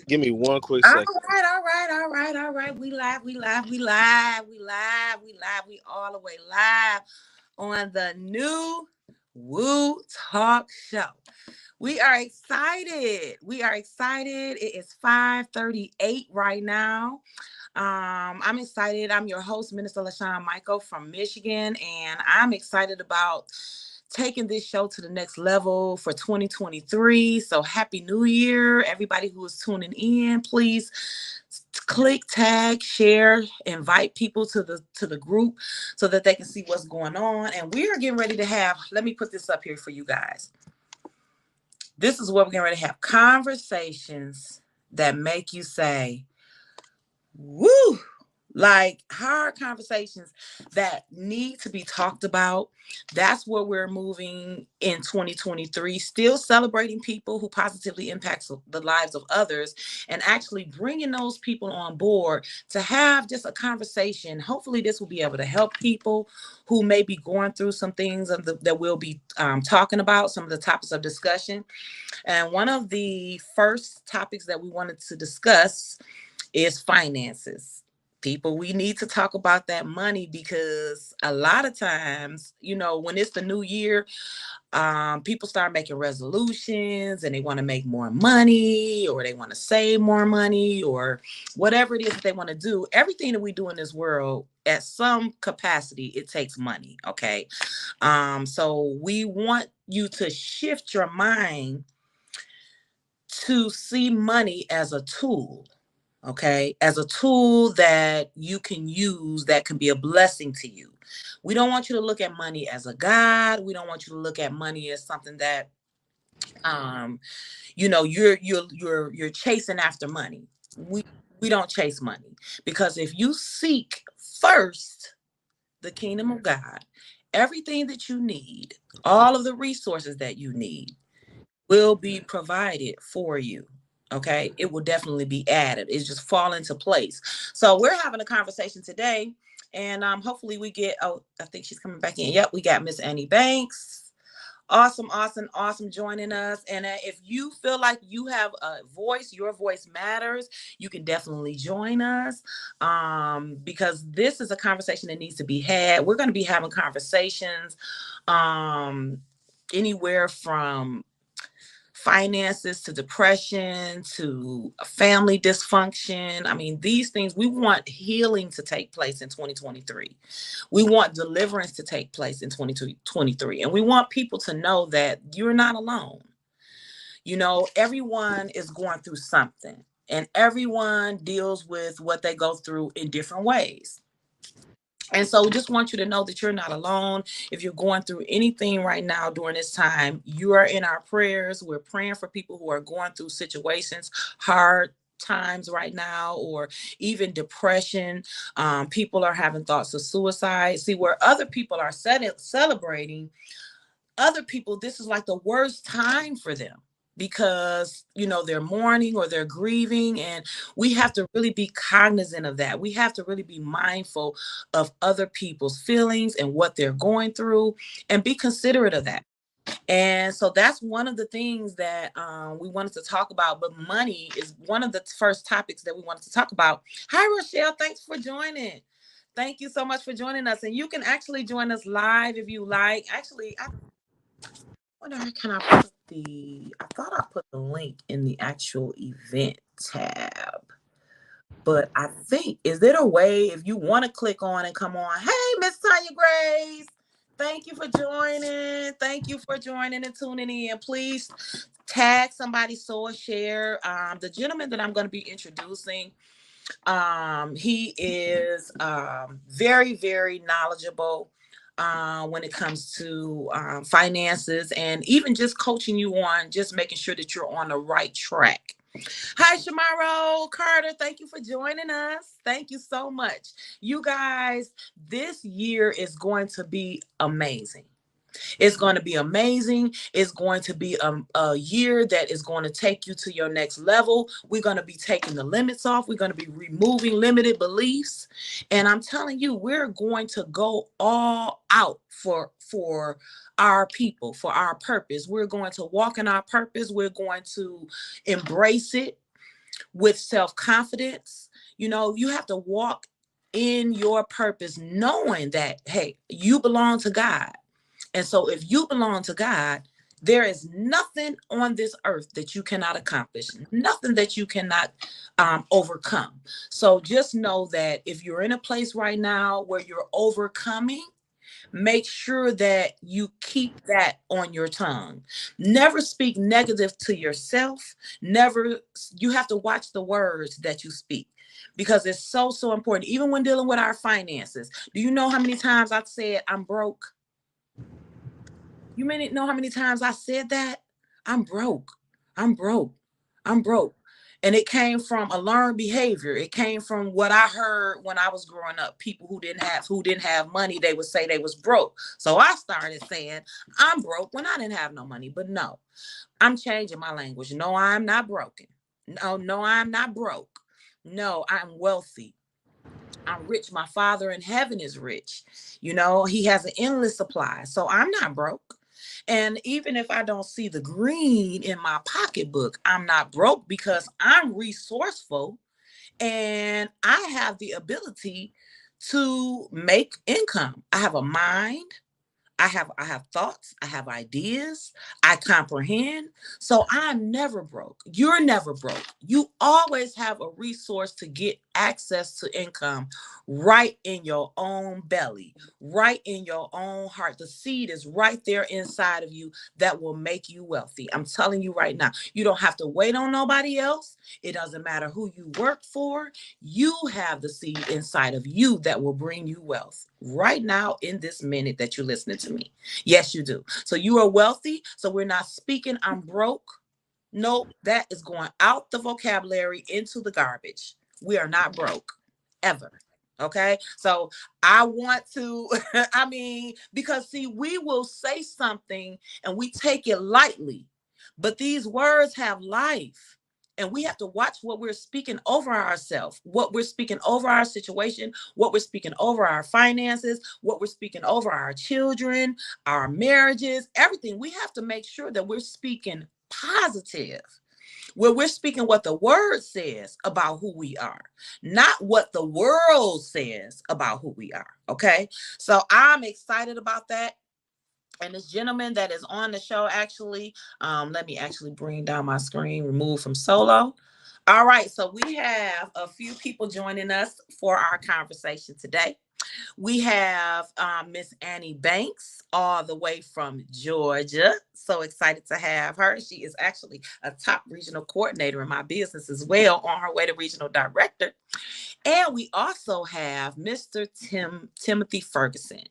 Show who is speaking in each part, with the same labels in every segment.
Speaker 1: Give me one quick
Speaker 2: All
Speaker 1: second.
Speaker 2: right, all right, all right, all right. We live, we live, we live, we live, we live. We all the way live on the new Woo Talk Show. We are excited. We are excited. It is 5:38 right now. I'm excited. I'm your host, Minister LaShawn Michael from Michigan, and I'm excited about taking this show to the next level for 2023. So happy new year, everybody who is tuning in. Please click, tag, share, invite people to the group so that they can see what's going on. And we are getting ready to have, let me put this up here for you guys. This is what we're getting ready to have: conversations that make you say, woo, like hard conversations that need to be talked about. That's where we're moving in 2023, still celebrating people who positively impact the lives of others, and actually bringing those people on board to have just a conversation. Hopefully this will be able to help people who may be going through some things that we'll be talking about, some of the topics of discussion. And one of the first topics that we wanted to discuss is finances. People, we need to talk about that money, because a lot of times, when it's the new year, people start making resolutions and they want to make more money, or they want to save more money, or whatever it is that they want to do. Everything that we do in this world, at some capacity, it takes money. Okay. So we want you to shift your mind to see money as a tool. Okay, as a tool that you can use, that can be a blessing to you. We don't want you to look at money as a god. We don't want you to look at money as something that you're chasing after money. We don't chase money, because if you seek first the kingdom of God, everything that you need, all of the resources that you need, will be provided for you. Okay, it will definitely be added. It's just fall into place. So we're having a conversation today, and hopefully we get. Oh, I think she's coming back in. Yep, we got Miss Annie Banks. Awesome, awesome, awesome joining us. And if you feel like you have a voice, your voice matters, you can definitely join us, because this is a conversation that needs to be had. We're going to be having conversations anywhere from finances to depression to family dysfunction. I mean, these things, we want healing to take place in 2023. We want deliverance to take place in 2023. And we want people to know that you're not alone. Everyone is going through something, and everyone deals with what they go through in different ways. And so just want you to know that you're not alone. If you're going through anything right now during this time, you are in our prayers. We're praying for people who are going through situations, hard times right now, or even depression. People are having thoughts of suicide. See, where other people are celebrating, other people, this is like the worst time for them, because they're mourning or they're grieving, and we have to really be cognizant of that. We have to really be mindful of other people's feelings and what they're going through, and be considerate of that. And so that's one of the things that we wanted to talk about. But money is one of the first topics that we wanted to talk about. Hi, Rochelle, thanks for joining. Thank you so much for joining us. And you can actually join us live if you like. Actually, I wonder, can I put I thought I put the link in the actual event tab, but I think, is there a way if you want to click on and come on? Hey, Miss Tanya Grace, thank you for joining. Thank you for joining and tuning in. Please tag somebody, so share. The gentleman that I'm going to be introducing, he is very, very knowledgeable when it comes to finances, and even just coaching you on just making sure that you're on the right track. Hi, Shamaro Carter. Thank you for joining us. Thank you so much. You guys, this year is going to be amazing. It's going to be amazing. It's going to be a year that is going to take you to your next level. We're going to be taking the limits off. We're going to be removing limited beliefs. And I'm telling you, we're going to go all out for our people, for our purpose. We're going to walk in our purpose. We're going to embrace it with self-confidence. You know, you have to walk in your purpose knowing that, hey, you belong to God. And so if you belong to God, there is nothing on this earth that you cannot accomplish, nothing that you cannot overcome. So just know that if you're in a place right now where you're overcoming, make sure that you keep that on your tongue. Never speak negative to yourself. Never, you have to watch the words that you speak because it's so, so important. Even when dealing with our finances. Do you know how many times I've said I'm broke? You may not know how many times I said that. I'm broke. I'm broke. I'm broke. And it came from a learned behavior. It came from what I heard when I was growing up. People who didn't have money, they would say they was broke. So I started saying I'm broke when I didn't have no money. But no, I'm changing my language. No, I'm not broken. No, I'm not broke. No, I'm wealthy. I'm rich. My Father in heaven is rich. You know, he has an endless supply. So I'm not broke. And even if I don't see the green in my pocketbook, I'm not broke because I'm resourceful and I have the ability to make income. I have a mind. I have thoughts, I have ideas, I comprehend. So I'm never broke. You're never broke. You always have a resource to get access to income right in your own belly, right in your own heart. The seed is right there inside of you that will make you wealthy. I'm telling you right now. You don't have to wait on nobody else. It doesn't matter who you work for. You have the seed inside of you that will bring you wealth right now in this minute that you're listening to me. Yes, you do. So you are wealthy. So we're not speaking, I'm broke. Nope, that is going out the vocabulary into the garbage. We are not broke ever. Okay. So I want to, I mean, because see, we will say something and we take it lightly, but these words have life. And we have to watch what we're speaking over ourselves, what we're speaking over our situation, what we're speaking over our finances, what we're speaking over our children, our marriages, everything. We have to make sure that we're speaking positive, where we're speaking what the word says about who we are, not what the world says about who we are. Okay. So I'm excited about that. And this gentleman that is on the show, actually, let me actually bring down my screen, remove from solo. All right. So we have a few people joining us for our conversation today. We have Miss Annie Banks, all the way from Georgia. So excited to have her. She is actually a top regional coordinator in my business as well, on her way to regional director. And we also have Mr. Timothy Ferguson.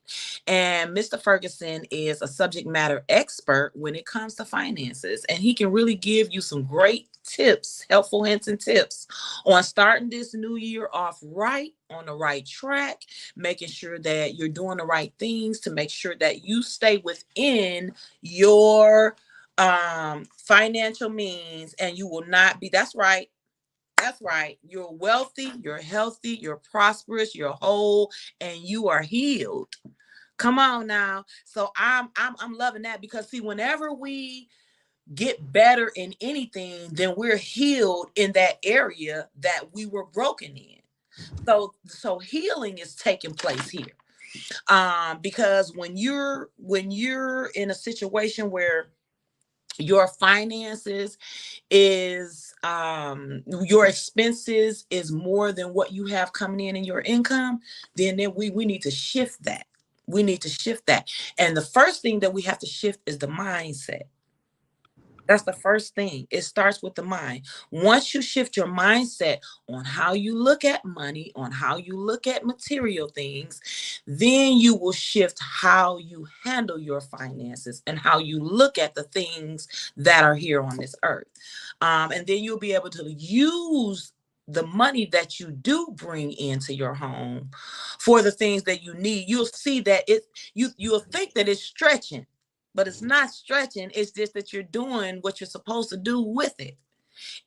Speaker 2: And Mr. Ferguson is a subject matter expert when it comes to finances. And he can really give you some great tips, helpful hints and tips on starting this new year off right, on the right track, making sure that you're doing the right things to make sure that you stay within your financial means and you will not be, that's right, that's right. You're wealthy, you're healthy, you're prosperous, you're whole, and you are healed. Come on now. So I'm loving that because see, whenever we get better in anything, then we're healed in that area that we were broken in. So healing is taking place here. Because when you're in a situation where your finances is your expenses is more than what you have coming in your income, then we need to shift that. We need to shift that. And the first thing that we have to shift is the mindset. That's the first thing. It starts with the mind. Once you shift your mindset on how you look at money, on how you look at material things, then you will shift how you handle your finances and how you look at the things that are here on this earth. And then you'll be able to use the money that you do bring into your home for the things that you need. You'll see that you'll think that it's stretching. but it's not stretching. It's just that you're doing what you're supposed to do with it.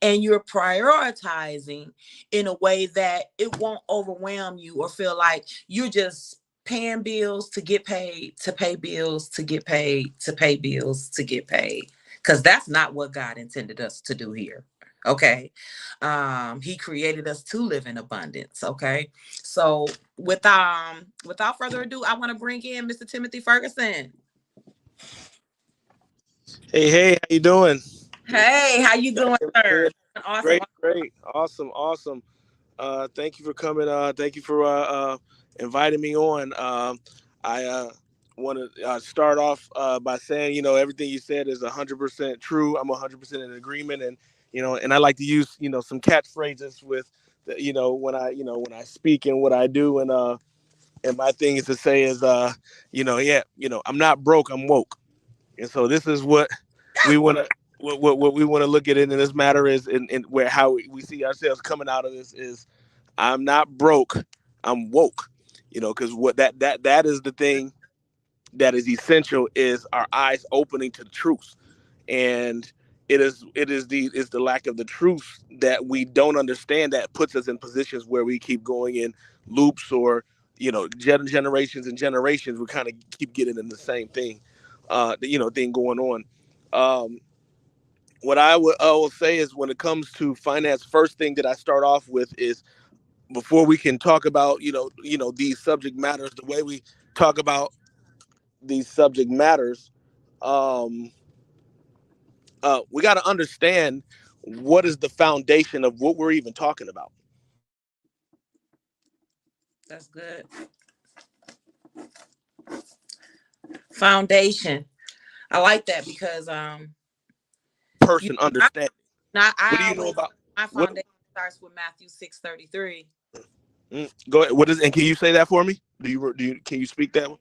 Speaker 2: And you're prioritizing in a way that it won't overwhelm you or feel like you're just paying bills to get paid, to pay bills, to get paid, to pay bills, to get paid. Because that's not what God intended us to do here. Okay. He created us to live in abundance. Okay. So without further ado, I want to bring in Mr. Timothy Ferguson.
Speaker 1: Hey, how you doing?
Speaker 2: Hey, how you doing, sir? Awesome.
Speaker 1: Great, awesome. Thank you for coming. Thank you for inviting me on. I want to start off by saying, everything you said is 100% true. I'm 100% in agreement, and and I like to use some catchphrases with, when I speak and what I do, and my thing is to say is, I'm not broke, I'm woke, and so this is what we want to. What we want to look at it in this matter is, in where how we see ourselves coming out of this is, I'm not broke, I'm woke. Because what that is the thing that is essential is our eyes opening to the truth, and it is the lack of the truth that we don't understand that puts us in positions where we keep going in loops, or generations and generations we kind of keep getting in the same thing, thing going on. What I will say is, when it comes to finance, first thing that I start off with is, before we can talk about these subject matters the way we talk about these subject matters, um, we got to understand what is the foundation of what we're even talking about.
Speaker 2: That's good. Foundation. I like that because you
Speaker 1: Person understand.
Speaker 2: not
Speaker 1: What do
Speaker 2: I
Speaker 1: you know
Speaker 2: always
Speaker 1: about
Speaker 2: my
Speaker 1: what?
Speaker 2: foundation starts with Matthew 6:33.
Speaker 1: Go ahead. What is? And can you say that for me? Do you can you speak that one?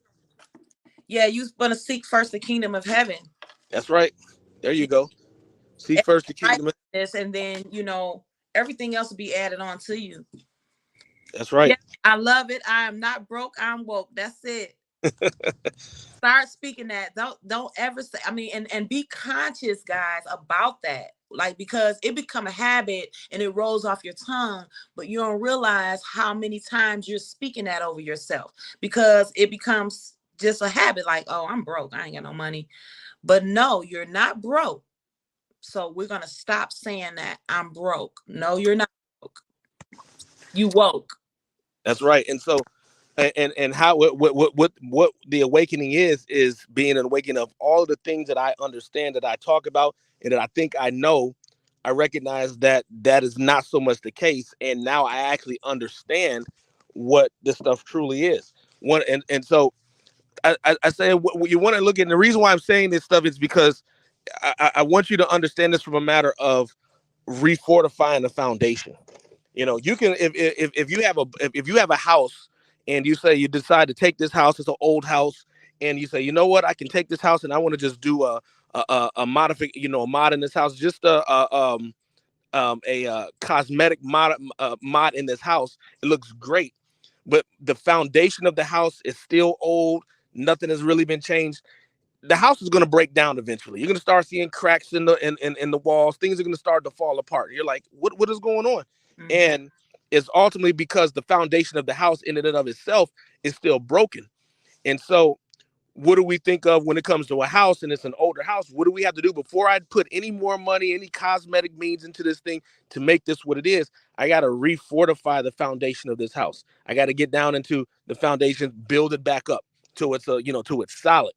Speaker 2: Yeah, you want to seek first the kingdom of heaven.
Speaker 1: That's right. There you go. Seek first the kingdom.
Speaker 2: Righteousness, and then everything else will be added on to you.
Speaker 1: That's right.
Speaker 2: Yeah, I love it. I am not broke, I'm woke. That's it. Start speaking that. Don't ever say, I mean, and be conscious, guys, about that. Like, because it become a habit and it rolls off your tongue, but you don't realize how many times you're speaking that over yourself, because it becomes just a habit. Like, oh, I'm broke, I ain't got no money. But no, you're not broke. So we're gonna stop saying that I'm broke. No, you're not broke. You woke.
Speaker 1: That's right. And so, and how what the awakening is being an awakening of all the things that I understand, that I talk about, and that I think I know. I recognize that that is not so much the case, and now I actually understand what this stuff truly is. One and so I say, what you want to look at. And the reason why I'm saying this stuff is because I want you to understand this from a matter of refortifying the foundation. You can, if you have if you have a house, and you say, you decide to take this house, it's an old house, and you say, you know what, I can take this house and I want to just do a modific a mod in this house, just a cosmetic mod in this house. It looks great, but the foundation of the house is still old. Nothing has really been changed. The house is going to break down eventually. You're going to start seeing cracks in the walls. Things are going to start to fall apart. You're like, what is going on?
Speaker 2: Mhm.
Speaker 1: And it's ultimately because the foundation of the house in and of itself is still broken. And so, what do we think of when it comes to a house, and it's an older house? What do we have to do before I put any more money, any cosmetic means into this thing to make this what it is? I got to refortify the foundation of this house. I got to get down into the foundation, build it back up till it's till it's solid.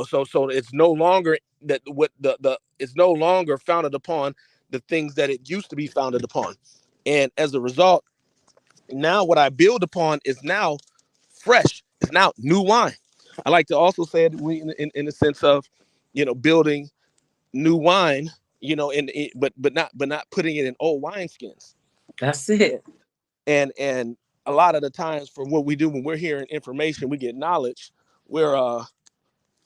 Speaker 1: So it's no longer that what the it's no longer founded upon the things that it used to be founded upon. And as a result, now what I build upon is now fresh. It's now new wine. I like to also say it, in the sense of, building new wine, but not putting it in old wineskins.
Speaker 2: That's it.
Speaker 1: And a lot of the times, from what we do when we're hearing information, we get knowledge. We're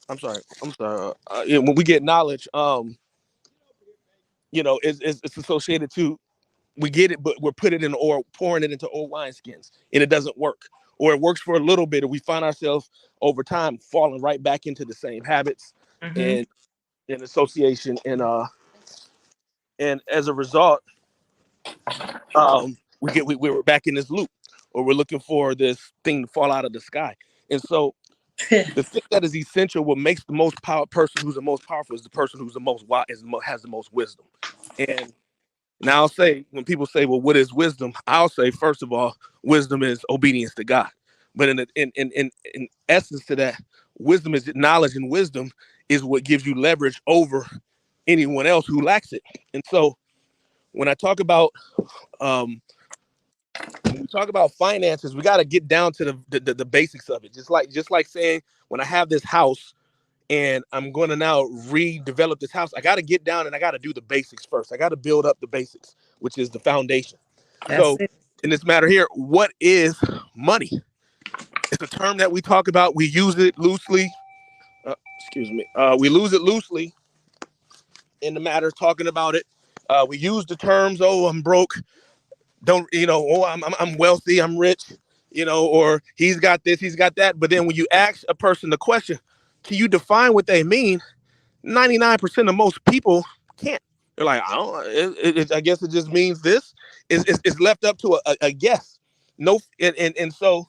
Speaker 1: when we get knowledge, it's associated to, we get it, but we're putting it in, or pouring it into old wineskins, and it doesn't work. Or it works for a little bit, and we find ourselves over time falling right back into the same habits,
Speaker 2: Mm-hmm.
Speaker 1: in association, and as a result, we were back in this loop, or we're looking for this thing to fall out of the sky. And so the thing that is essential, what makes the most power person who's the most powerful is the person who's the most wise, has the most wisdom. And now I'll say, when people say, well, what is wisdom? I'll say, first of all, wisdom is obedience to God. But in essence to that, wisdom is knowledge, and wisdom is what gives you leverage over anyone else who lacks it. And so when I talk about um, when we talk about finances, we got to get down to the basics of it. Just like saying, when I have this house and I'm going to now redevelop this house, I got to get down and I got to do the basics first. I got to build up the basics, which is the foundation.
Speaker 2: That's
Speaker 1: So
Speaker 2: it.
Speaker 1: in this matter here, what is money? It's a term that we talk about. We use it loosely. Excuse me. We lose it loosely in the matter of talking about it. We use the terms, oh, I'm broke. Don't, oh, I'm wealthy, I'm rich, or he's got this, he's got that. But then when you ask a person the question, can you define what they mean? 99% of most people can't. They're like, I don't. I guess it just means this. It's left up to a guess. No, and so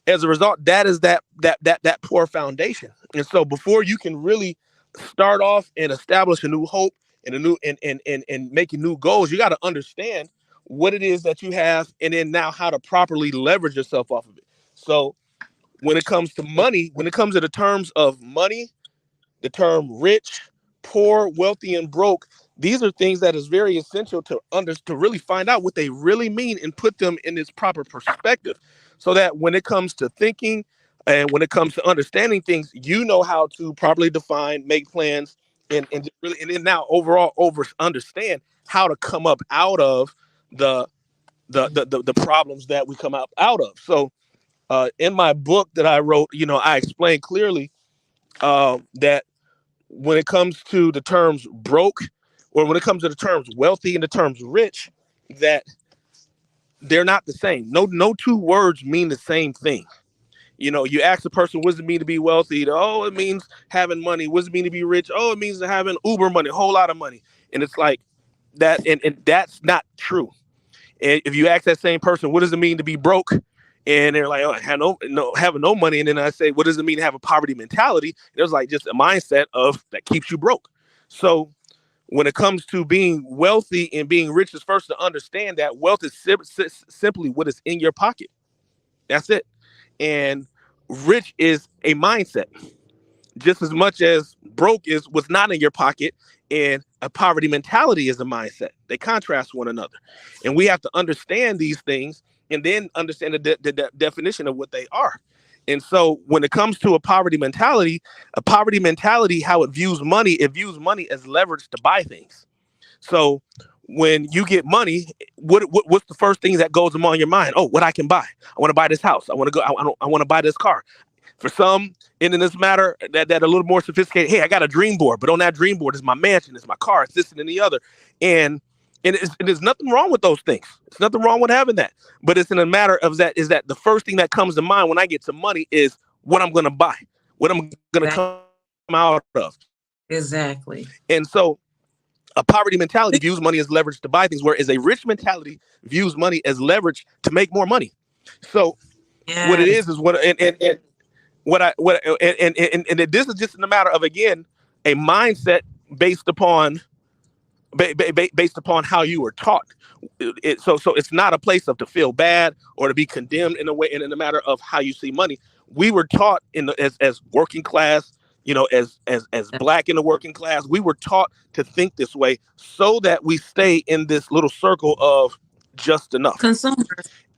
Speaker 1: as a result, that is that poor foundation. And so before you can really start off and establish a new hope and a new and making new goals, you got to understand what it is that you have, and then now how to properly leverage yourself off of it. So when it comes to money, when it comes to the terms of money, the term rich, poor, wealthy, and broke, these are things that is very essential to really find out what they really mean and put them in its proper perspective, so that when it comes to thinking and when it comes to understanding things, you know how to properly define, make plans, and really, and then now overall understand how to come up out of the the problems that we come out of. So in my book that I wrote, I explain clearly that when it comes to the terms broke, or when it comes to the terms wealthy and the terms rich, that they're not the same. No two words mean the same thing. You ask a person, what does it mean to be wealthy? Oh, it means having money. What does it mean to be rich? Oh, it means having uber money, a whole lot of money. And it's like that, and that's not true. And if you ask that same person, what does it mean to be broke? And they're like, oh, I have having no money. And then I say, what does it mean to have a poverty mentality? And it was like just a mindset of that keeps you broke. So when it comes to being wealthy and being rich, is first to understand that wealth is simply what is in your pocket. That's it. And rich is a mindset just as much as broke is what's not in your pocket, and a poverty mentality is a mindset. They contrast one another, and we have to understand these things and then understand the definition of what they are. And so when it comes to a poverty mentality, how it views money as leverage to buy things. So when you get money, what's the first thing that goes on your mind? Oh, what I can buy. I want to buy this house. I want to go. I want to buy this car. For some, and in this matter, that a little more sophisticated, hey, I got a dream board, but on that dream board is my mansion, is my car, it's this and the other. And there's nothing wrong with those things. It's nothing wrong with having that. But it's in a matter of that is that the first thing that comes to mind when I get some money is what I'm going to buy, what I'm going to come out of.
Speaker 2: Exactly.
Speaker 1: And so a poverty mentality views money as leverage to buy things, whereas a rich mentality views money as leverage to make more money. So what it
Speaker 2: Yes.
Speaker 1: is what and and this is just in a matter of, again, a mindset based upon based upon how you were taught. So it's not a place of to feel bad or to be condemned in a way, and in a matter of how you see money. We were taught as working class, as black in the working class, we were taught to think this way so that we stay in this little circle of just enough.
Speaker 2: Consumers.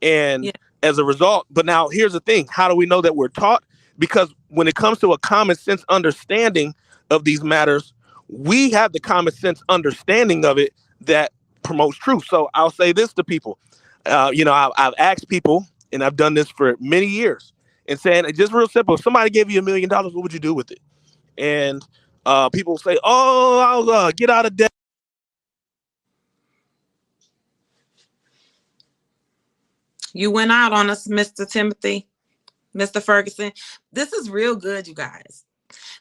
Speaker 1: And
Speaker 2: Yeah.
Speaker 1: as a result, but now here's the thing, how do we know that we're taught? Because when it comes to a common sense understanding of these matters, we have the common sense understanding of it that promotes truth. So I'll say this to people. I've asked people, and I've done this for many years, and saying just real simple, if somebody gave you $1 million, what would you do with it? And people say, oh, I'll get out of debt.
Speaker 2: You went out on us, Mr. Timothy, Mr. Ferguson. This is real good, you guys.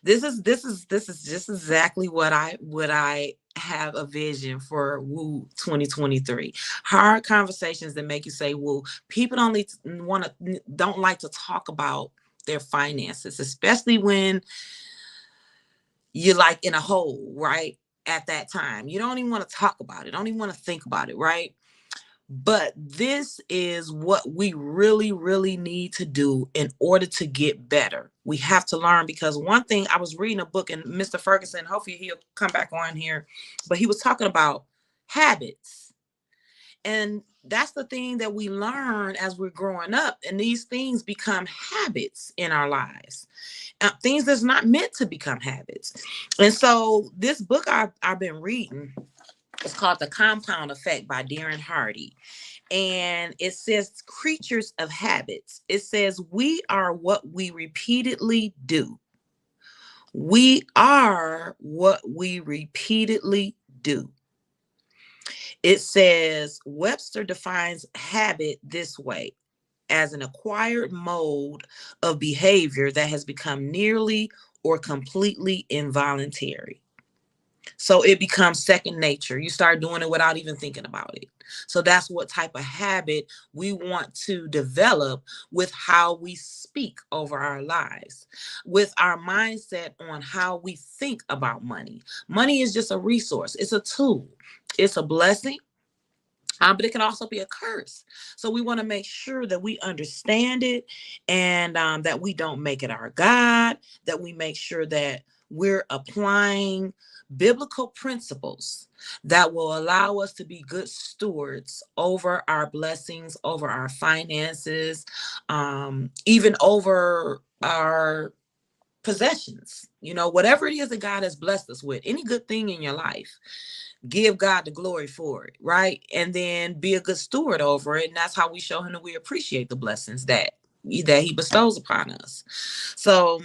Speaker 2: This is just exactly what I have a vision for Woo 2023. Hard conversations that make you say woo. People don't like to talk about their finances, especially when you're like in a hole, right? At that time. You don't even want to talk about it. Don't even want to think about it, right? But this is what we really, really need to do in order to get better. We have to learn, because one thing, I was reading a book, and Mr. Ferguson, hopefully he'll come back on here, but he was talking about habits. And that's the thing that we learn as we're growing up. And these things become habits in our lives. Things that's not meant to become habits. And so this book I've been reading, it's called The Compound Effect by Darren Hardy. And it says creatures of habits. It says we are what we repeatedly do. We are what we repeatedly do. It says Webster defines habit this way: as an acquired mode of behavior that has become nearly or completely involuntary. So it becomes second nature. You start doing it without even thinking about it. So that's what type of habit we want to develop with how we speak over our lives, with our mindset on how we think about money. Money is just a resource, it's a tool, it's a blessing. But it can also be a curse. So we want to make sure that we understand it, and that we don't make it our God, that we make sure that we're applying biblical principles that will allow us to be good stewards over our blessings, over our finances, even over our possessions. Whatever it is that God has blessed us with, any good thing in your life, give God the glory for it, right? And then be a good steward over it. And that's how we show him that we appreciate the blessings that he bestows upon us. So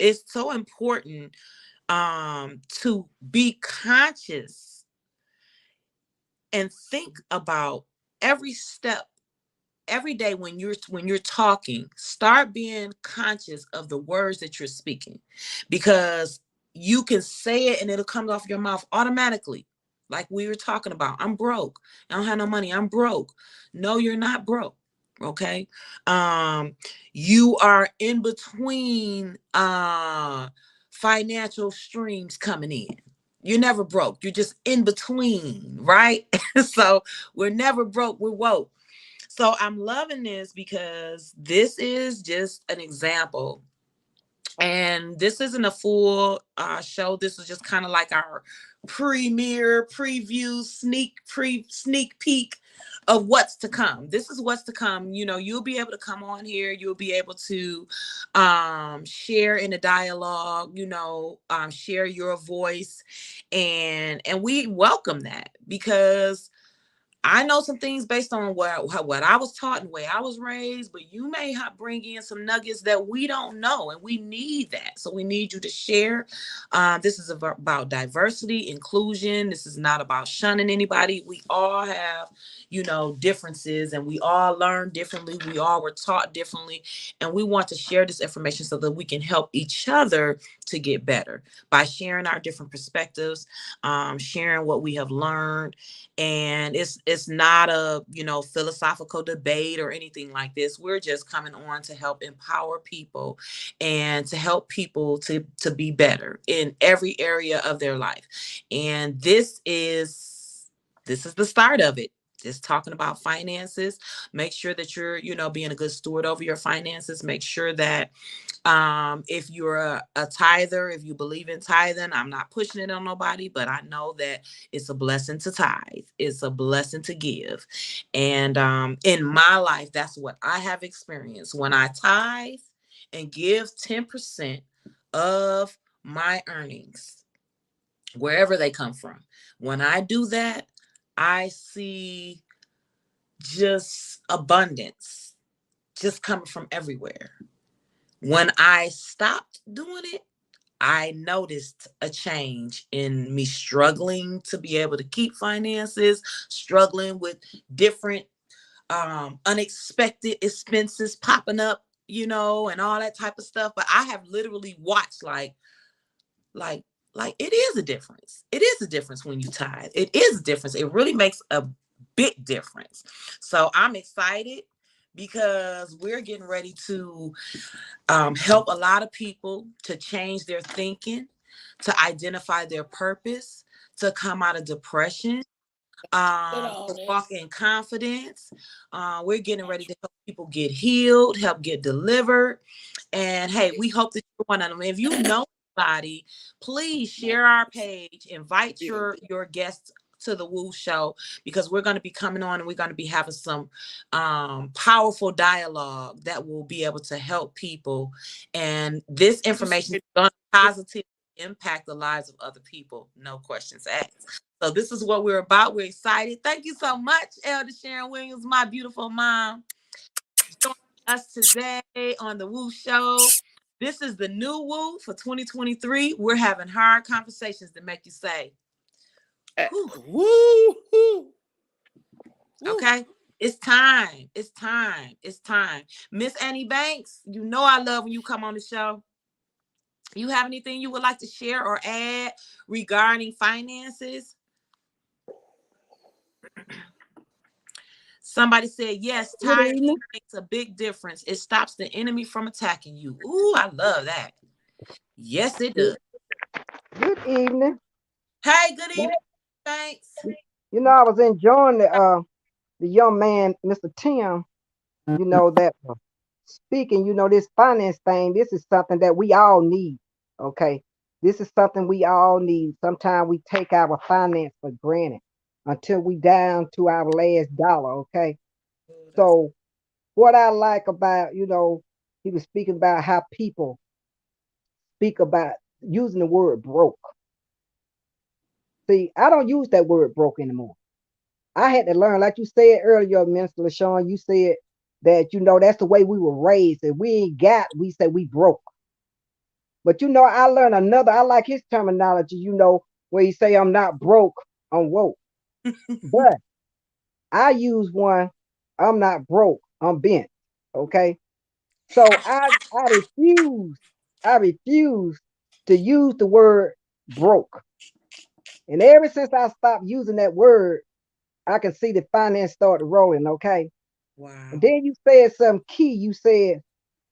Speaker 2: it's so important to be conscious and think about every step. Every day when you're talking, start being conscious of the words that you're speaking, because you can say it and it'll come off your mouth automatically. Like we were talking about, I'm broke, I don't have no money, I'm broke. No, you're not broke. Okay. You are in between financial streams coming in. You're never broke, you're just in between, right? So we're never broke, we're woke. So I'm loving this because this is just an example. And this isn't a full show. This is just kind of like our preview, sneak peek of what's to come. This is what's to come. You'll be able to come on here. You'll be able to share in a dialogue, share your voice. And we welcome that, because I know some things based on what I was taught and the way I was raised, but you may bring in some nuggets that we don't know, and we need that. So we need you to share. This is about diversity, inclusion. This is not about shunning anybody. We all have, differences, and we all learn differently. We all were taught differently, and we want to share this information so that we can help each other to get better by sharing our different perspectives, sharing what we have learned. And it's not a philosophical debate or anything like this. We're just coming on to help empower people and to help people to be better in every area of their life. And this is the start of it. Just talking about finances. Make sure that you're being a good steward over your finances. Make sure that if you're a tither, if you believe in tithing, I'm not pushing it on nobody, but I know that it's a blessing to tithe. It's a blessing to give. And in my life, that's what I have experienced. When I tithe and give 10% of my earnings, wherever they come from, when I do that, I see just abundance just coming from everywhere. When I stopped doing it, I noticed a change in me struggling to be able to keep finances, struggling with different unexpected expenses popping up, you know, and all that type of stuff. But I have literally watched like it is a difference. It is a difference when you tithe. It is a difference. It really makes a big difference. So I'm excited because we're getting ready to help a lot of people to change their thinking, to identify their purpose, to come out of depression, to walk in confidence. We're getting ready to help people get healed, help get delivered. And hey, we hope that you're one of them. If you know somebody, please share our page, invite your guests to the Woo Show, because we're going to be coming on and we're going to be having some powerful dialogue that will be able to help people. And this information is going to positively impact the lives of other people. No questions asked. So this is what we're about. We're excited. Thank you so much, Elder Sharon Williams, my beautiful mom, joining us today on the Woo Show. This is the new Woo for 2023. We're having hard conversations that make you say, woo. Okay. It's time. It's time. It's time. Miss Annie Banks, you know I love when you come on the show. You have anything you would like to share or add regarding finances? Somebody said, yes, tithing makes a big difference. It stops the enemy from attacking you. Ooh, I love that. Yes, it does.
Speaker 3: Good evening.
Speaker 2: Hey, good evening. Thanks.
Speaker 3: You know, I was enjoying the young man, Mr. Tim, you know, that speaking, you know, this finance thing, this is something that we all need. Okay. This is something we all need. Sometimes we take our finance for granted until we down to our last dollar. Okay. So what I like about, you know, he was speaking about how people speak about using the word broke. See, I don't use that word broke anymore. I had to learn, like you said earlier, Minister LaShawn, you said that, you know, that's the way we were raised. And we ain't got, we say we broke. But, you know, I learned another, I like his terminology, you know, where he say, I'm not broke, I'm woke. But I use one, I'm not broke, I'm bent. Okay. So I refuse to use the word broke. And ever since I stopped using that word, I can see the finance started rolling. Okay.
Speaker 2: Wow.
Speaker 3: And then you said some key. You said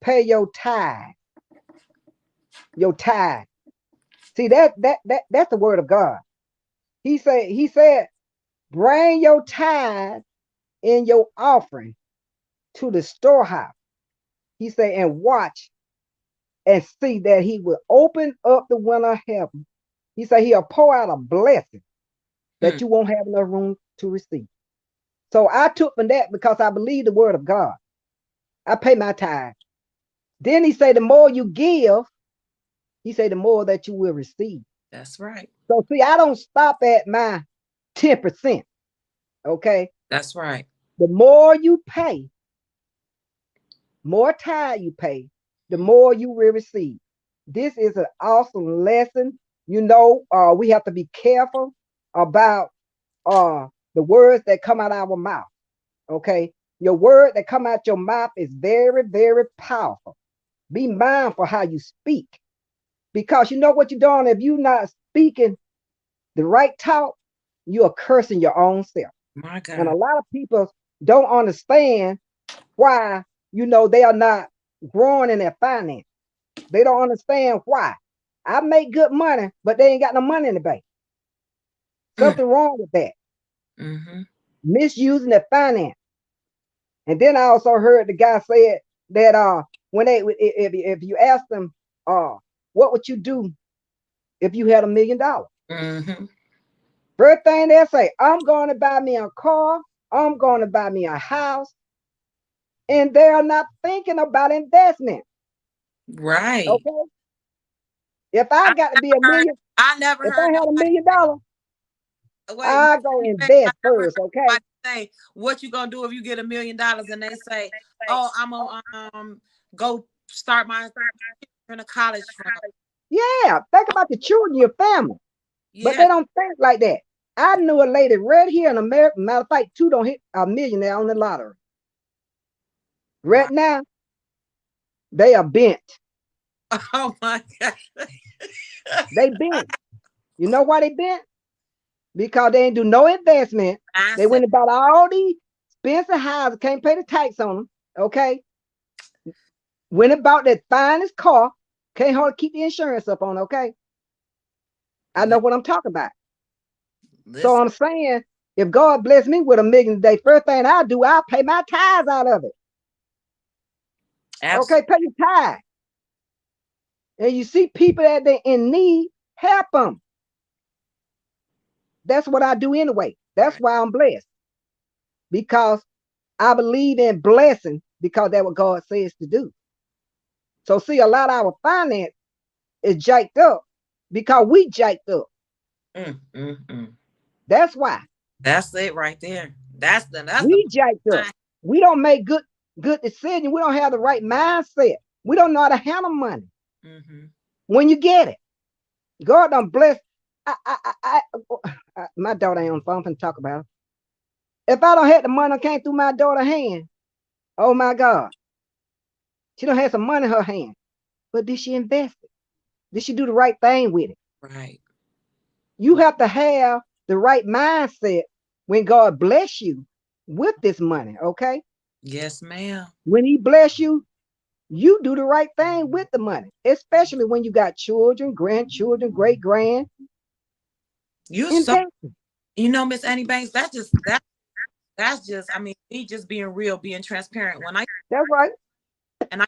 Speaker 3: pay your tithe. Your tithe. See, that's the word of God. He said, bring your tithe in your offering to the storehouse. He said, and watch and see that he will open up the window of heaven. He said he'll pour out a blessing that you won't have enough room to receive. So I took from that because I believe the word of God. I pay my tithe. Then he said, the more you give, he said, the more that you will receive.
Speaker 2: That's right.
Speaker 3: So see, I don't stop at my 10%. Okay.
Speaker 2: That's right.
Speaker 3: The more you pay, more tithe you pay, the more you will receive. This is an awesome lesson. You know, we have to be careful about the words that come out of our mouth. Okay. Your word that come out your mouth is very, very powerful. Be mindful how you speak. Because you know what you're doing, if you're not speaking the right talk, you are cursing your own self.
Speaker 2: My God.
Speaker 3: And a lot of people don't understand why, you know, they are not growing in their finance. They don't understand why. I make good money, but they ain't got no money in the bank. Something wrong with that. Misusing their finance. And then I also heard the guy said that when they if you ask them what would you do if you had $1 million? First thing they'll say, I'm going to buy me a car, I'm going to buy me a house. And they're not thinking about investment.
Speaker 2: Right.
Speaker 3: Okay. If I got to be a million,
Speaker 2: I never
Speaker 3: if
Speaker 2: heard
Speaker 3: I had $1 million,
Speaker 2: wait,
Speaker 3: I go invest first. Okay.
Speaker 2: Say, what you gonna do if you get $1 million and they say, oh, I'm gonna go start my in a college fund.
Speaker 3: Yeah, think about the children, your family.
Speaker 2: Yeah.
Speaker 3: But they don't think like that. I knew a lady right here in America. Matter of fact, two don't hit a millionaire on the lottery. Right now, They are bent.
Speaker 2: Oh my God.
Speaker 3: They bent. You know why they bent? Because they ain't do no investment. They
Speaker 2: Mindset.
Speaker 3: went and bought all these expensive houses, can't pay the tax on them. Okay. Went and bought that finest car, can't hardly keep the insurance up on. Okay. I know
Speaker 2: Li-
Speaker 3: what I'm talking about. So
Speaker 2: Listen,
Speaker 3: I'm saying, if God bless me with $1 million today, first thing I do, I'll pay my tithes out of it.
Speaker 2: absolutely
Speaker 3: Okay, pay your tithe. And you see people that they in need, help them. That's what I do anyway. That's
Speaker 2: right.
Speaker 3: why I'm blessed. Because I believe in blessing because that's what God says to do. So see, a lot of our finance is jacked up because we jacked up.
Speaker 2: Mm, mm, mm.
Speaker 3: That's why.
Speaker 2: That's it right there. That's the
Speaker 3: We jacked up.
Speaker 2: mind.
Speaker 3: We don't make good decisions. We don't have the right mindset. We don't know how to handle money
Speaker 2: Mm-hmm.
Speaker 3: when you get it. God done bless. My daughter ain't on the phone. I'm finna talk about it. If I don't have the money that came through my daughter's hand, oh my God, she don't have some money in her hand. But did she invest it? Did she do the right thing with it?
Speaker 2: Right.
Speaker 3: You have to have the right mindset when God bless you with this money, okay?
Speaker 2: Yes, ma'am.
Speaker 3: When he bless you, you do the right thing with the money, especially when you got children, grandchildren, great grand.
Speaker 2: You so
Speaker 3: Invest.
Speaker 2: Miss Annie Banks, that's just, I mean, me just being real, being transparent.
Speaker 3: That's right.
Speaker 2: And I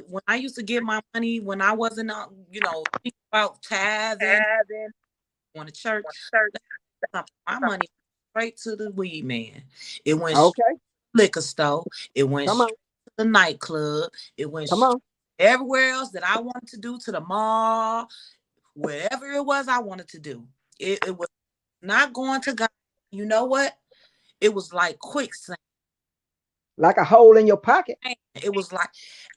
Speaker 2: when I used to get my money when I wasn't thinking about tithing, going to church, my money straight to the weed man. It went straight
Speaker 3: Okay.
Speaker 2: to the liquor store. It went
Speaker 3: Come on.
Speaker 2: straight to the nightclub. It went
Speaker 3: Come on.
Speaker 2: everywhere else that I wanted to do, to the mall, wherever it was I wanted to do. It was not going to God. You know what? It was like quicksand.
Speaker 3: Like a hole in your pocket.
Speaker 2: It was like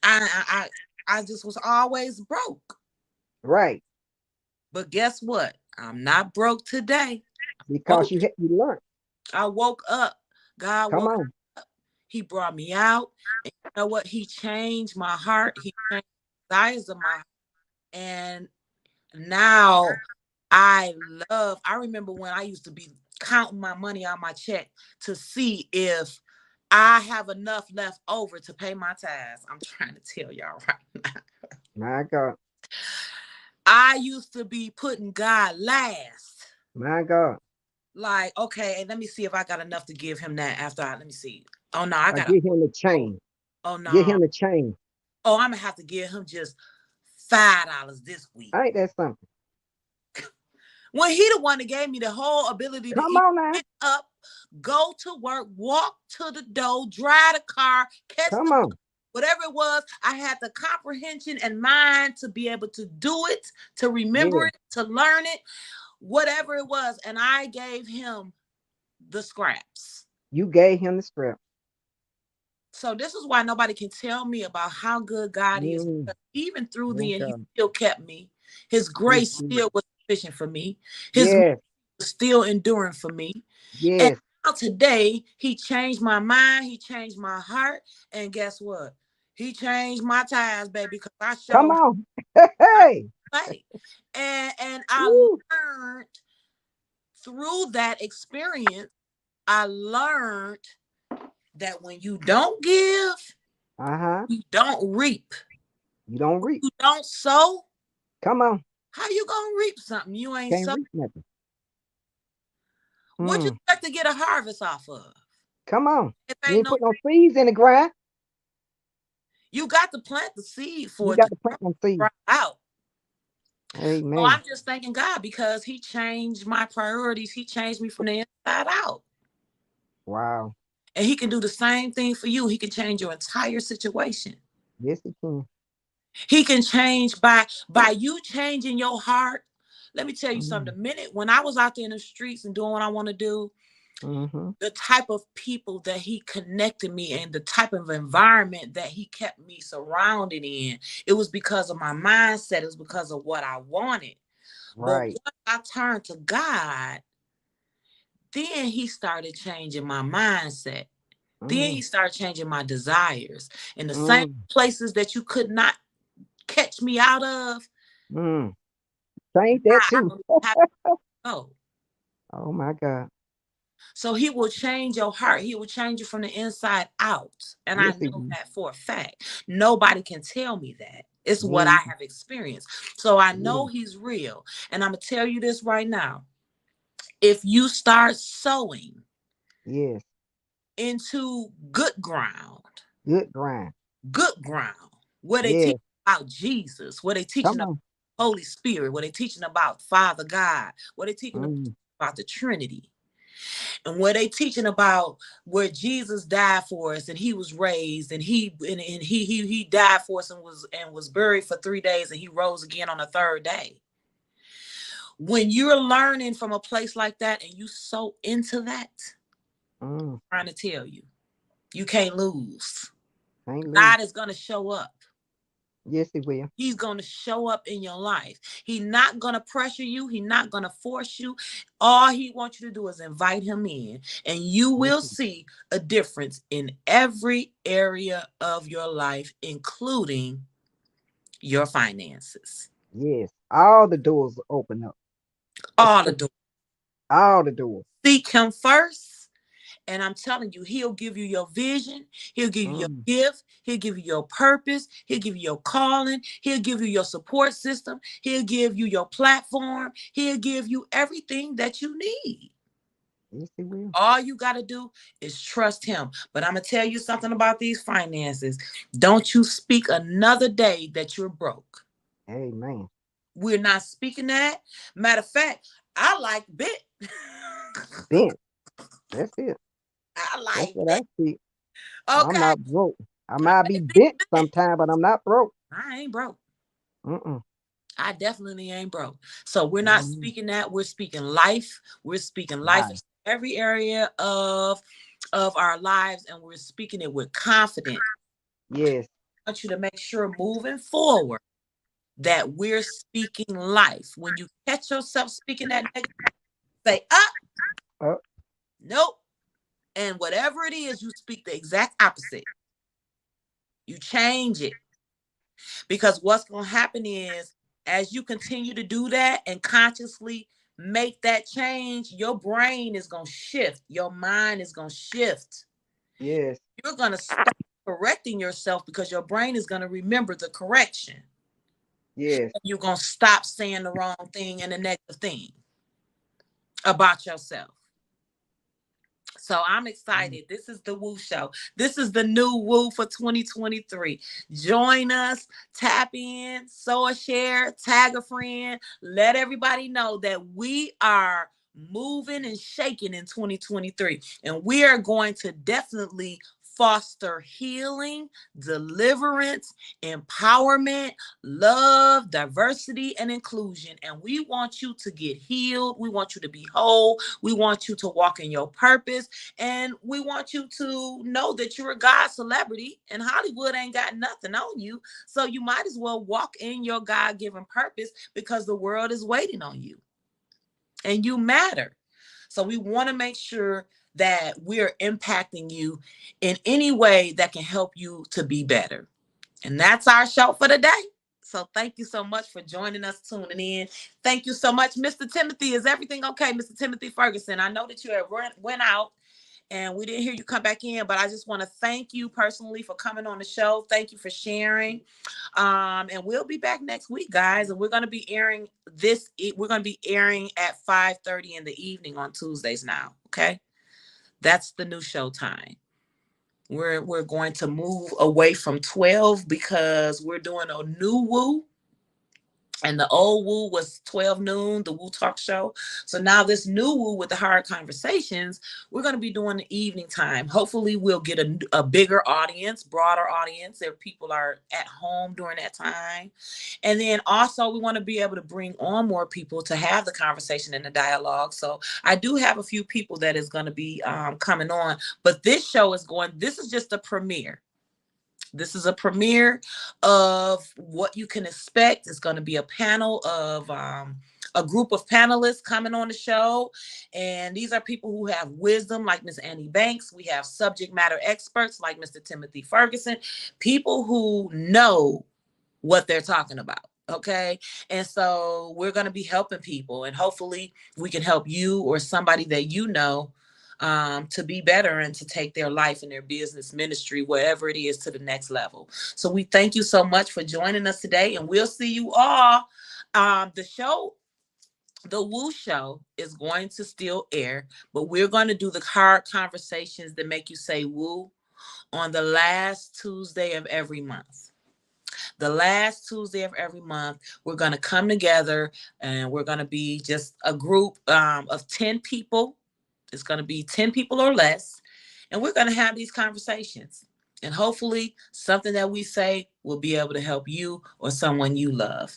Speaker 2: I just was always broke.
Speaker 3: Right.
Speaker 2: But guess what? I'm not broke today.
Speaker 3: Because
Speaker 2: Woke.
Speaker 3: you learned.
Speaker 2: I woke up. God
Speaker 3: Come
Speaker 2: woke
Speaker 3: on.
Speaker 2: up. He brought me out. And you know what? He changed my heart. He changed the desires of my heart. And now I remember when I used to be counting my money on my check to see if I have enough left over to pay my tithes. I'm trying to tell y'all right now.
Speaker 3: My God.
Speaker 2: I used to be putting God last.
Speaker 3: My God.
Speaker 2: Like, okay, and let me see if I got enough to give him that after let me see. Oh no, I
Speaker 3: I
Speaker 2: gotta
Speaker 3: get him the
Speaker 2: oh,
Speaker 3: chain.
Speaker 2: oh
Speaker 3: Get
Speaker 2: no.
Speaker 3: him the chain.
Speaker 2: Oh, I'm gonna have to give him just $5 this week.
Speaker 3: Ain't that something?
Speaker 2: When he the one that gave me the whole ability to
Speaker 3: Come
Speaker 2: even
Speaker 3: on now.
Speaker 2: get up, go to work, walk to the door, drive the car, catch
Speaker 3: Come
Speaker 2: the bus,
Speaker 3: on.
Speaker 2: whatever it was, I had the comprehension and mind to be able to do it, to remember
Speaker 3: Yeah.
Speaker 2: it, to learn it, whatever it was. And I gave him the scraps.
Speaker 3: You gave him the script.
Speaker 2: So this is why nobody can tell me about how good God is.
Speaker 3: Mm,
Speaker 2: Because even through
Speaker 3: my
Speaker 2: the end, he
Speaker 3: God.
Speaker 2: still kept me. His
Speaker 3: Yes,
Speaker 2: grace
Speaker 3: yes.
Speaker 2: still was sufficient for me. His mercy
Speaker 3: Yes.
Speaker 2: was still enduring for me. And
Speaker 3: Yes.
Speaker 2: now today, he changed my mind. He changed my heart. And guess what? He changed my tires, baby, because I
Speaker 3: Come
Speaker 2: showed
Speaker 3: on.
Speaker 2: I
Speaker 3: Hey.
Speaker 2: play. And I
Speaker 3: Woo.
Speaker 2: learned through that experience, I learned that when you don't give,
Speaker 3: Uh-huh.
Speaker 2: you don't reap.
Speaker 3: You don't reap.
Speaker 2: You don't sow.
Speaker 3: Come on.
Speaker 2: How you gonna reap something you ain't
Speaker 3: Can't
Speaker 2: sow?
Speaker 3: reap nothing.
Speaker 2: What you
Speaker 3: Mm.
Speaker 2: expect to get a harvest off of?
Speaker 3: Come on.
Speaker 2: If
Speaker 3: You
Speaker 2: ain't
Speaker 3: ain't
Speaker 2: no,
Speaker 3: put no seeds in the ground.
Speaker 2: you got to plant the seed
Speaker 3: You
Speaker 2: for it
Speaker 3: got
Speaker 2: to
Speaker 3: to plant them seeds.
Speaker 2: sprout out. So
Speaker 3: Amen.
Speaker 2: I'm just thanking God because He changed my priorities. He changed me from the inside out,
Speaker 3: Wow.
Speaker 2: and He can do the same thing for you. He can change your entire situation.
Speaker 3: Yes, it can.
Speaker 2: He can change by you changing your heart. Let me tell you something.
Speaker 3: Mm.
Speaker 2: The minute when I was out there in the streets and doing what I want to do,
Speaker 3: Mm-hmm.
Speaker 2: the type of people that he connected me and the type of environment that he kept me surrounded in, it was because of my mindset. It was because of what I wanted. But
Speaker 3: Right.
Speaker 2: once I turned to God, then he started changing my mindset. Then
Speaker 3: Mm,
Speaker 2: he started changing my desires. In the same
Speaker 3: mm,
Speaker 2: places that you could not catch me out of,
Speaker 3: mm. Change
Speaker 2: now
Speaker 3: that
Speaker 2: I
Speaker 3: too.
Speaker 2: don't have to go.
Speaker 3: Oh my God.
Speaker 2: So he will change your heart. He will change you from the inside out. And I
Speaker 3: Yes, he
Speaker 2: know
Speaker 3: will.
Speaker 2: that for a fact. Nobody can tell me that. It's what
Speaker 3: Me.
Speaker 2: I have experienced. So I know
Speaker 3: Yeah.
Speaker 2: he's real. And I'm going to tell you this right now. If you start sowing
Speaker 3: Yes.
Speaker 2: into
Speaker 3: Good grind.
Speaker 2: good ground, where they teach
Speaker 3: Yes.
Speaker 2: about Jesus, where they teaching
Speaker 3: Come
Speaker 2: about
Speaker 3: on.
Speaker 2: Holy Spirit, where they teaching about Father God, where they teaching
Speaker 3: Mm,
Speaker 2: about the Trinity, and where they teaching about where Jesus died for us and he was raised and he died for us and was buried for 3 days and he rose again on the third day. When you're learning from a place like that and you so into that,
Speaker 3: mm.
Speaker 2: I'm trying to tell you, you can't lose.
Speaker 3: Can't lose.
Speaker 2: God is gonna show up.
Speaker 3: Yes, he will.
Speaker 2: He's going to show up in your life. He's not going to pressure you. He's not going to force you. All he wants you to do is invite him in, and you
Speaker 3: Yes,
Speaker 2: will see a difference in every area of your life, including your finances.
Speaker 3: yes. All the doors will open up.
Speaker 2: All the doors.
Speaker 3: All the doors.
Speaker 2: Seek him first. And I'm telling you, he'll give you your vision. He'll give you your
Speaker 3: Mm,
Speaker 2: gift. He'll give you your purpose. He'll give you your calling. He'll give you your support system. He'll give you your platform. He'll give you everything that you need.
Speaker 3: yes, he will.
Speaker 2: All you got to do is trust him. But I'm going to tell you something about these finances. Don't you speak another day that you're broke.
Speaker 3: Amen.
Speaker 2: We're not speaking that. Matter of fact, I like bit.
Speaker 3: Bent. That's it.
Speaker 2: I
Speaker 3: That's
Speaker 2: like
Speaker 3: what I
Speaker 2: bit.
Speaker 3: see. I'm
Speaker 2: Okay.
Speaker 3: not broke. I might be bent sometime, but I'm not broke.
Speaker 2: I ain't broke.
Speaker 3: Mm-mm.
Speaker 2: I definitely ain't broke. So we're not
Speaker 3: Mm,
Speaker 2: speaking that. We're speaking life. We're speaking life in
Speaker 3: life.
Speaker 2: every area of our lives, and we're speaking it with confidence.
Speaker 3: Yes.
Speaker 2: I want you to make sure moving forward that we're speaking life. When you catch yourself speaking that negative, say,
Speaker 3: Uh,
Speaker 2: nope. And whatever it is, you speak the exact opposite. You change it. Because what's going to happen is, as you continue to do that and consciously make that change, your brain is going to shift. Your mind is going to shift.
Speaker 3: yes.
Speaker 2: You're going to start correcting yourself because your brain is going to remember the correction.
Speaker 3: Yes.
Speaker 2: You're going to stop saying the wrong thing and the negative thing about yourself. So I'm
Speaker 3: Mm,
Speaker 2: excited. This is the Woo Show. This is the new Woo for 2023. Join us, tap in, sow a share, tag a friend. Let everybody know that we are moving and shaking in 2023. And we are going to definitely foster healing, deliverance, empowerment, love, diversity, and inclusion. And we want you to get healed. We want you to be whole. We want you to walk in your purpose. And we want you to know that you're a God celebrity and Hollywood ain't got nothing on you. So you might as well walk in your God given purpose because the world is waiting on you and you matter. So we want to make sure that we're impacting you in any way that can help you to be better. And that's our show for today. So thank you so much for joining us, tuning in. Thank you so much, Mr. Timothy. Is everything okay, Mr. Timothy Ferguson? I know that you went out and we didn't hear you come back in, but I just want to thank you personally for coming on the show. Thank you for sharing. And we'll be back next week, guys, and we're going to be airing at 5:30 in the evening on Tuesdays now. Okay, that's the new show time. We're going to move away from 12 because we're doing a new Woo. And the old Woo was 12 noon, the Woo Talk Show. So now this new Woo with the hard conversations, we're going to be doing the evening time. Hopefully we'll get a bigger audience, broader audience, if people are at home during that time. And then also we want to be able to bring on more people to have the conversation and the dialogue. So I do have a few people that is going to be coming on, but this is just a premiere. This is a premiere of what you can expect. It's going to be a panel of a group of panelists coming on the show. And these are people who have wisdom, like Miss Annie Banks. We have subject matter experts like Mr. Timothy Ferguson, people who know what they're talking about. Okay. And so we're going to be helping people, and hopefully we can help you or somebody that you know to be better and to take their life and their business ministry, wherever it is, to the next level. So we thank you so much for joining us today, and we'll see you all. The show, the Woo Show, is going to still air, but we're going to do the hard conversations that make you say woo on the last Tuesday of every month. The last Tuesday of every month, we're going to come together, and we're going to be just a group of 10 people. It's going to be 10 people or less, and we're going to have these conversations. And hopefully something that we say will be able to help you or someone you love.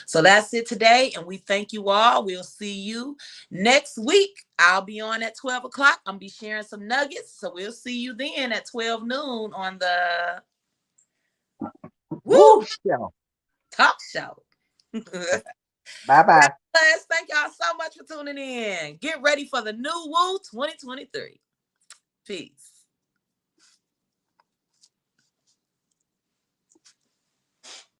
Speaker 2: So that's it today, and we thank you all. We'll see you next week. I'll be on at 12 o'clock. I'm going to be sharing some nuggets, so we'll see you then at 12 noon on the
Speaker 3: Woo show.
Speaker 2: Talk Show.
Speaker 3: Bye-bye.
Speaker 2: Thank y'all so much for tuning in. Get ready for the new Woo 2023. Peace.